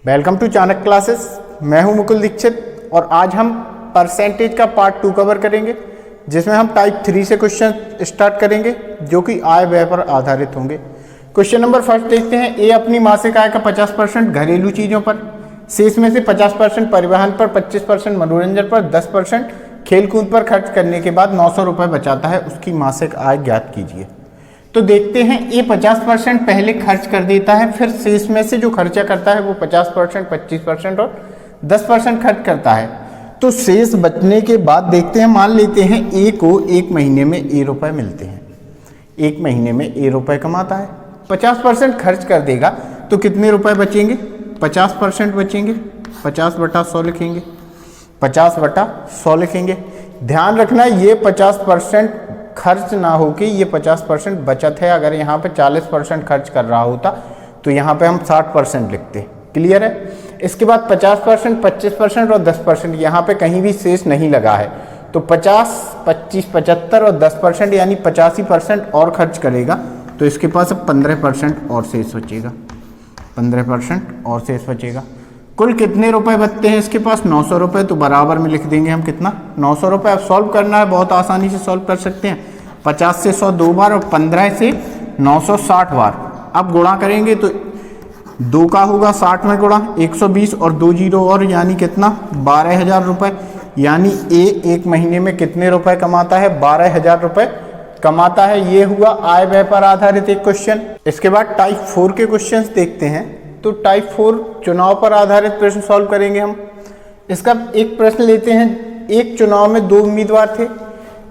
Welcome to Chanakya classes. मैं हूं मुकुल दीक्षित और आज हम परसेंटेज का पार्ट 2 कवर करेंगे, जिसमें हम टाइप 3 से क्वेश्चन स्टार्ट करेंगे जो कि आय व्यय पर आधारित होंगे। क्वेश्चन नंबर फर्स्ट देखते हैं। ए अपनी मासिक आय का 50% घरेलू चीज़ों पर, शेष में से 50% परिवहन पर, 25% मनोरंजन पर, 10% खेलकूद पर खर्च करने के बाद 900 रुपये बचाता है। उसकी मासिक आय ज्ञात कीजिए। तो देखते हैं, ये 50% पहले खर्च कर देता है, फिर शेष में से जो खर्चा करता है वो 50%, 25% और 10% खर्च करता है। तो शेष बचने के बाद देखते हैं, मान लेते हैं ए को एक महीने में ए रुपये मिलते हैं, एक महीने में ए रुपये कमाता है, 50% खर्च कर देगा तो कितने रुपए बचेंगे? 50% बचेंगे। 50/100 लिखेंगे, 50/100 लिखेंगे। ध्यान रखना ये 50% खर्च ना हो कि ये 50% बचत है। अगर यहाँ पे 40% खर्च कर रहा होता तो यहाँ पे हम 60% लिखते। क्लियर है? इसके बाद 50%, 25% और 10%, यहाँ पे कहीं भी शेष नहीं लगा है तो 50, 25, 75 और 10% यानी 85% और खर्च करेगा तो इसके पास अब 15% और शेष बचेगा, 15% और शेष बचेगा। कुल कितने रुपए बचते हैं इसके पास? 900 रुपये। तो बराबर में लिख देंगे हम कितना? 900 रुपये। अब सॉल्व करना है, बहुत आसानी से सॉल्व कर सकते हैं। 50 से 100 2 बार और 15 से 960 बार। अब गुणा करेंगे तो 2 का होगा 60 में गुणा, 120 और 2 जीरो और यानी कितना? 12,000 रुपये। यानी ए एक महीने में कितने रुपए कमाता है? 12,000 रुपये कमाता है। ये हुआ आय व्यय पर आधारित एक क्वेश्चन। इसके बाद टाइप 4 के क्वेश्चंस देखते हैं। तो टाइप 4 चुनाव पर आधारित प्रश्न सॉल्व करेंगे हम। इसका एक प्रश्न लेते हैं। एक चुनाव में 2 उम्मीदवार थे।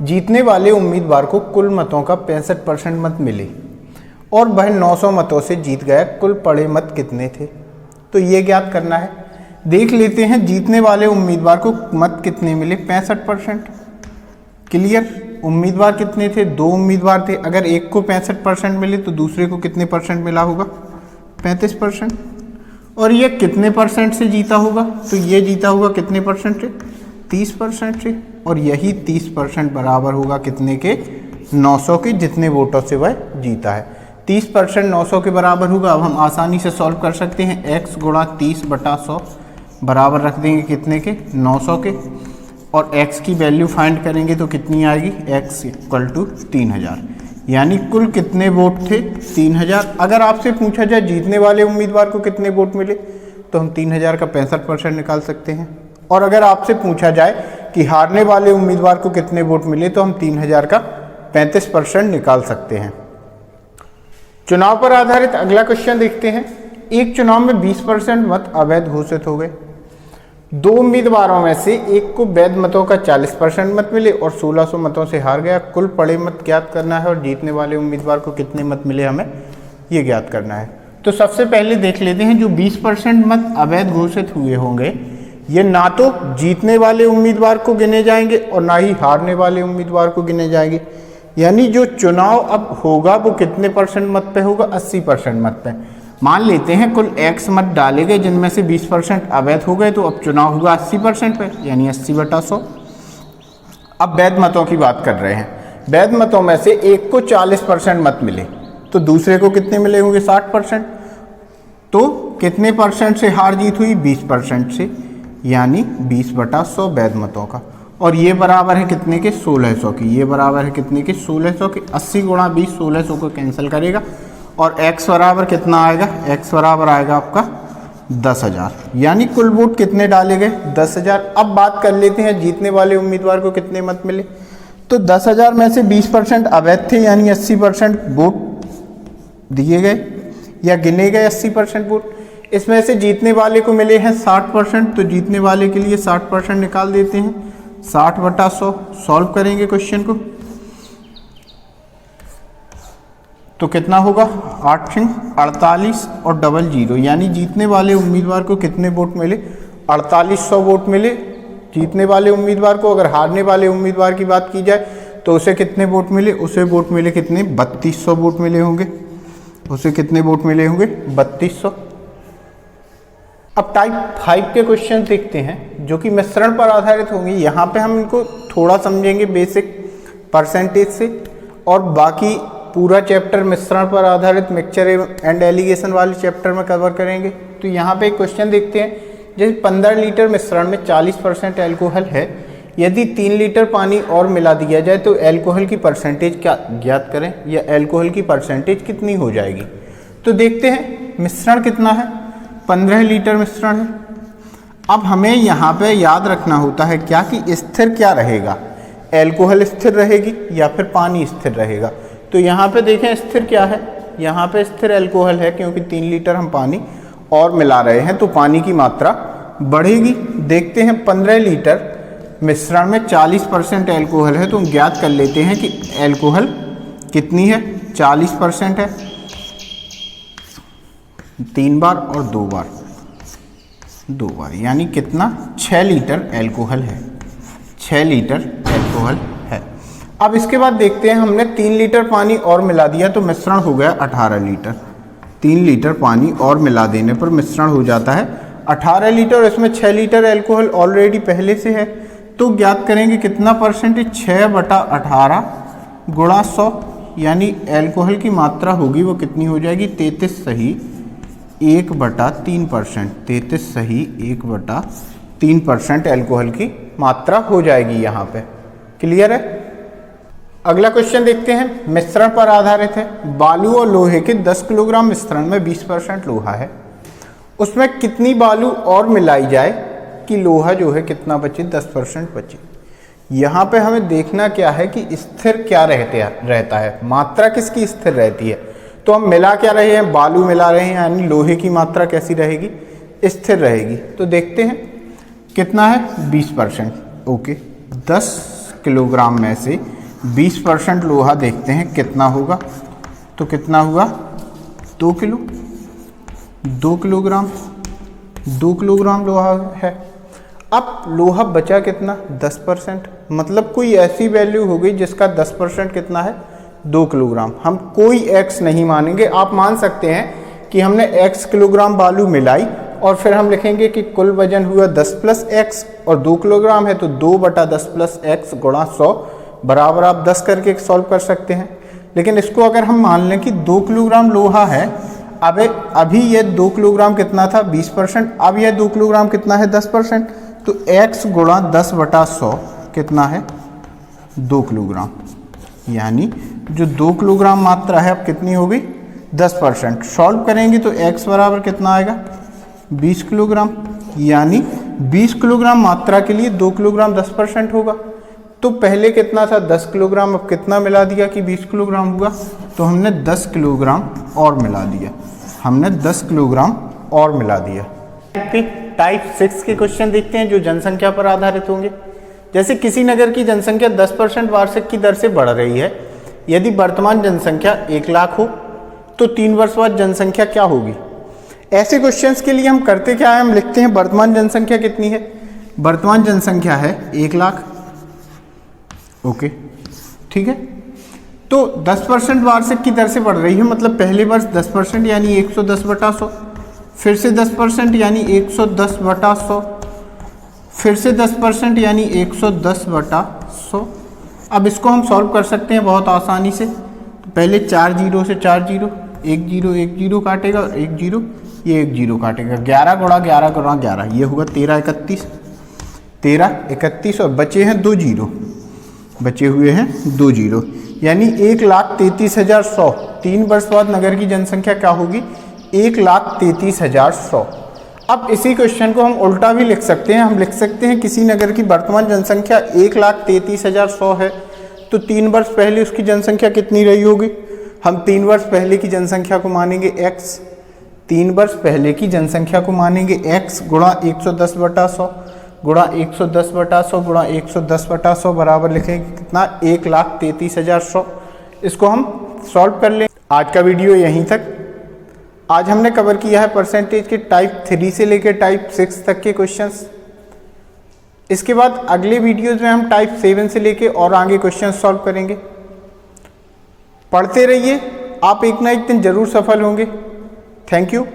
जीतने वाले उम्मीदवार को कुल मतों का 65% मत मिले और वह 900 मतों से जीत गया। कुल पड़े मत कितने थे? तो ये ज्ञात करना है। देख लेते हैं, जीतने वाले उम्मीदवार को मत कितने मिले? 65%। क्लियर? उम्मीदवार कितने थे? 2 उम्मीदवार थे। अगर एक को 65% मिले तो दूसरे को कितने परसेंट मिला होगा? 35%। और ये कितने परसेंट से जीता होगा? तो ये जीता होगा कितने परसेंट से? 30% से। और यही 30% बराबर होगा कितने के? 900 के, जितने वोटों से वह जीता है। 30% 900 के बराबर होगा। अब हम आसानी से सॉल्व कर सकते हैं। x गुणा 30/100 बराबर रख देंगे कितने के? 900 के। और x की वैल्यू फाइंड करेंगे तो कितनी आएगी? x = 3000। यानी कुल कितने वोट थे? 3000। अगर आपसे पूछा जाए जीतने वाले उम्मीदवार को कितने वोट मिले तो हम 3000 का 65% निकाल सकते हैं। और अगर आपसे पूछा जाए कि हारने वाले उम्मीदवार को कितने वोट मिले तो हम 3000 का 35% निकाल सकते हैं। चुनाव पर आधारित अगला क्वेश्चन देखते हैं। एक चुनाव में 20% मत अवैध घोषित हो गए। 2 उम्मीदवारों में से एक को वैध मतों का 40% मत मिले और 1600 मतों से हार गया। कुल पड़े मत ज्ञात करना है और जीतने वाले उम्मीदवार को कितने मत मिले हमें ये ज्ञात करना है। तो सबसे पहले देख लेते हैं, जो 20% मत अवैध घोषित हुए होंगे ये ना तो जीतने वाले उम्मीदवार को गिने जाएंगे और ना ही हारने वाले उम्मीदवार को गिने जाएंगे। यानी जो चुनाव अब होगा वो कितने परसेंट मत पे होगा? 80% मत पे। मान लेते हैं कुल x मत डाले गए, जिनमें से 20% अवैध हो गए, तो अब चुनाव होगा 80% पे, यानी 80/100। अब वैध मतों की बात कर रहे हैं। वैध मतों में से एक को 40% मत मिले तो दूसरे को कितने मिले होंगे? 60%। तो कितने परसेंट से हार जीत हुई? 20% से, यानी 20/100 वैध मतों का। और ये बराबर है कितने के? 1600 की। ये बराबर है कितने के? 1600 के। 80 गुणा 20 1600 को कैंसिल करेगा और x बराबर कितना आएगा? x बराबर आएगा आपका 10,000। यानी कुल वोट कितने डाले गए? 10,000। अब बात कर लेते हैं जीतने वाले उम्मीदवार को कितने मत मिले। तो 10,000 में से 20% अवैध थे, यानी 80% वोट दिए गए या गिने गए 80% वोट। इसमें से जीतने वाले को मिले हैं 60%। तो जीतने वाले के लिए 60% निकाल देते हैं। 60/100 सॉल्व करेंगे क्वेश्चन को तो कितना होगा? 8 48 और 00, यानी जीतने वाले उम्मीदवार को कितने वोट मिले? 4800 वोट मिले जीतने वाले उम्मीदवार को। अगर हारने वाले उम्मीदवार की बात की जाए तो उसे कितने वोट मिले? उसे वोट मिले कितने? 3200 वोट मिले होंगे। उसे कितने वोट मिले होंगे? 3200। अब टाइप 5 के क्वेश्चन देखते हैं जो कि मिश्रण पर आधारित होंगे। यहाँ पे हम इनको थोड़ा समझेंगे बेसिक परसेंटेज से, और बाकी पूरा चैप्टर मिश्रण पर आधारित मिक्सचर एंड एलिगेशन वाले चैप्टर में कवर करेंगे। तो यहाँ पे एक क्वेश्चन देखते हैं, जैसे 15 लीटर मिश्रण में 40% एल्कोहल है, यदि 3 लीटर पानी और मिला दिया जाए तो एल्कोहल की परसेंटेज क्या ज्ञात करें, या एल्कोहल की परसेंटेज कितनी हो जाएगी। तो देखते हैं मिश्रण कितना है, 15 लीटर मिश्रण है। अब हमें यहाँ पे याद रखना होता है क्या कि स्थिर क्या रहेगा, एल्कोहल स्थिर रहेगी या फिर पानी स्थिर रहेगा। तो यहाँ पे देखें स्थिर क्या है, यहाँ पे स्थिर एल्कोहल है, क्योंकि 3 लीटर हम पानी और मिला रहे हैं तो पानी की मात्रा बढ़ेगी। देखते हैं 15 लीटर मिश्रण में 40% एल्कोहल है, तो हम ज्ञात कर लेते हैं कि एल्कोहल कितनी है, 40% है। 3 बार और 2 बार यानी कितना, 6 लीटर एल्कोहल है, 6 लीटर एल्कोहल है। अब इसके बाद देखते हैं, हमने 3 लीटर पानी और मिला दिया तो मिश्रण हो गया 18 लीटर। 3 लीटर पानी और मिला देने पर मिश्रण हो जाता है 18 लीटर, और इसमें 6 लीटर एल्कोहल ऑलरेडी पहले से है। तो ज्ञात करेंगे कितना परसेंटेज, 6/18 गुणा 100, यानी एल्कोहल की मात्रा होगी वो कितनी हो जाएगी, 33 सही 1/3%। 33 सही 1/3% एल्कोहल की मात्रा हो जाएगी यहाँ पे। क्लियर है। अगला क्वेश्चन देखते हैं, मिश्रण पर आधारित है। बालू और लोहे के 10 किलोग्राम मिश्रण में 20% लोहा है, उसमें कितनी बालू और मिलाई जाए कि लोहा जो है कितना बचे, 10% बचे। यहाँ पे हमें देखना क्या है कि स्थिर क्या रहता है, मात्रा किसकी स्थिर रहती है। तो हम मिला क्या रहे हैं, बालू मिला रहे हैं, यानी लोहे की मात्रा कैसी रहेगी, स्थिर रहेगी। तो देखते हैं कितना है, 20%। ओके, 10 किलोग्राम में से 20% लोहा देखते हैं कितना होगा। तो कितना हुआ, 2 किलो, 2 किलोग्राम, 2 किलोग्राम लोहा है। अब लोहा बचा कितना, 10%, मतलब कोई ऐसी वैल्यू हो गई जिसका 10% कितना है, 2 किलोग्राम। हम कोई x नहीं मानेंगे, आप मान सकते हैं कि हमने x किलोग्राम बालू मिलाई और फिर हम लिखेंगे कि कुल वजन हुआ 10 + x, और 2 किलोग्राम है तो 2/10 + x गुणा 100 बराबर आप 10 करके सॉल्व कर सकते हैं। लेकिन इसको अगर हम मान लें कि 2 किलोग्राम लोहा है, अब अभी ये 2 किलोग्राम कितना था, 20%, अब यह 2 किलोग्राम कितना है, 10%। तो x गुणा 10/100 कितना है, 2 किलोग्राम, यानी जो 2 किलोग्राम मात्रा है अब कितनी हो गई, 10%। सॉल्व करेंगे तो x बराबर कितना आएगा, 20 किलोग्राम, यानी 20 किलोग्राम मात्रा के लिए 2 किलोग्राम 10% होगा। तो पहले कितना था, 10 किलोग्राम, अब कितना मिला दिया कि 20 किलोग्राम हुआ, तो हमने 10 किलोग्राम और मिला दिया, हमने 10 किलोग्राम और मिला दिया। टाइप 6 के क्वेश्चन देखते हैं जो जनसंख्या पर आधारित होंगे। जैसे किसी नगर की जनसंख्या 10% वार्षिक की दर से बढ़ रही है, यदि वर्तमान जनसंख्या 1 लाख हो तो 3 वर्ष बाद जनसंख्या क्या होगी। ऐसे क्वेश्चंस के लिए हम करते क्या है, हम लिखते हैं वर्तमान जनसंख्या कितनी है, वर्तमान जनसंख्या है 1 लाख। ओके, ठीक है। तो 10% वार्षिक की दर से बढ़ रही है, मतलब पहले वर्ष 10% यानी 110/100, फिर से 10% यानी 110/100, फिर से 10% यानी 110/100। अब इसको हम सॉल्व कर सकते हैं बहुत आसानी से। तो पहले 4 जीरो से 4 जीरो, 1 जीरो 1 जीरो काटेगा, 1 जीरो, ये 1 जीरो काटेगा, 11 गुणा 11 गुणा 11, ये होगा 13 31, 13 31, और बचे हैं 2 जीरो, बचे हुए हैं 2 जीरो, यानी 1,33,100। 3 वर्ष बाद नगर की जनसंख्या क्या होगी, 1,33,100। अब इसी क्वेश्चन को हम उल्टा भी लिख सकते हैं, हम लिख सकते हैं किसी नगर की वर्तमान जनसंख्या 1,33,100 है, तो 3 वर्ष पहले उसकी जनसंख्या कितनी रही होगी। हम 3 वर्ष पहले की जनसंख्या को मानेंगे x, 3 वर्ष पहले की जनसंख्या को मानेंगे x गुणा 110/100 गुणा 110/100 गुणा 110/100 बराबर लिखेंगे कितना, 1,33,100। इसको हम सॉल्व कर लें। आज का वीडियो यहीं तक। आज हमने कवर किया है परसेंटेज के टाइप 3 से लेकर टाइप 6 तक के क्वेश्चंस। इसके बाद अगले वीडियोस में हम टाइप 7 से लेकर और आगे क्वेश्चंस सॉल्व करेंगे। पढ़ते रहिए, आप एक ना एक दिन जरूर सफल होंगे। Thank you.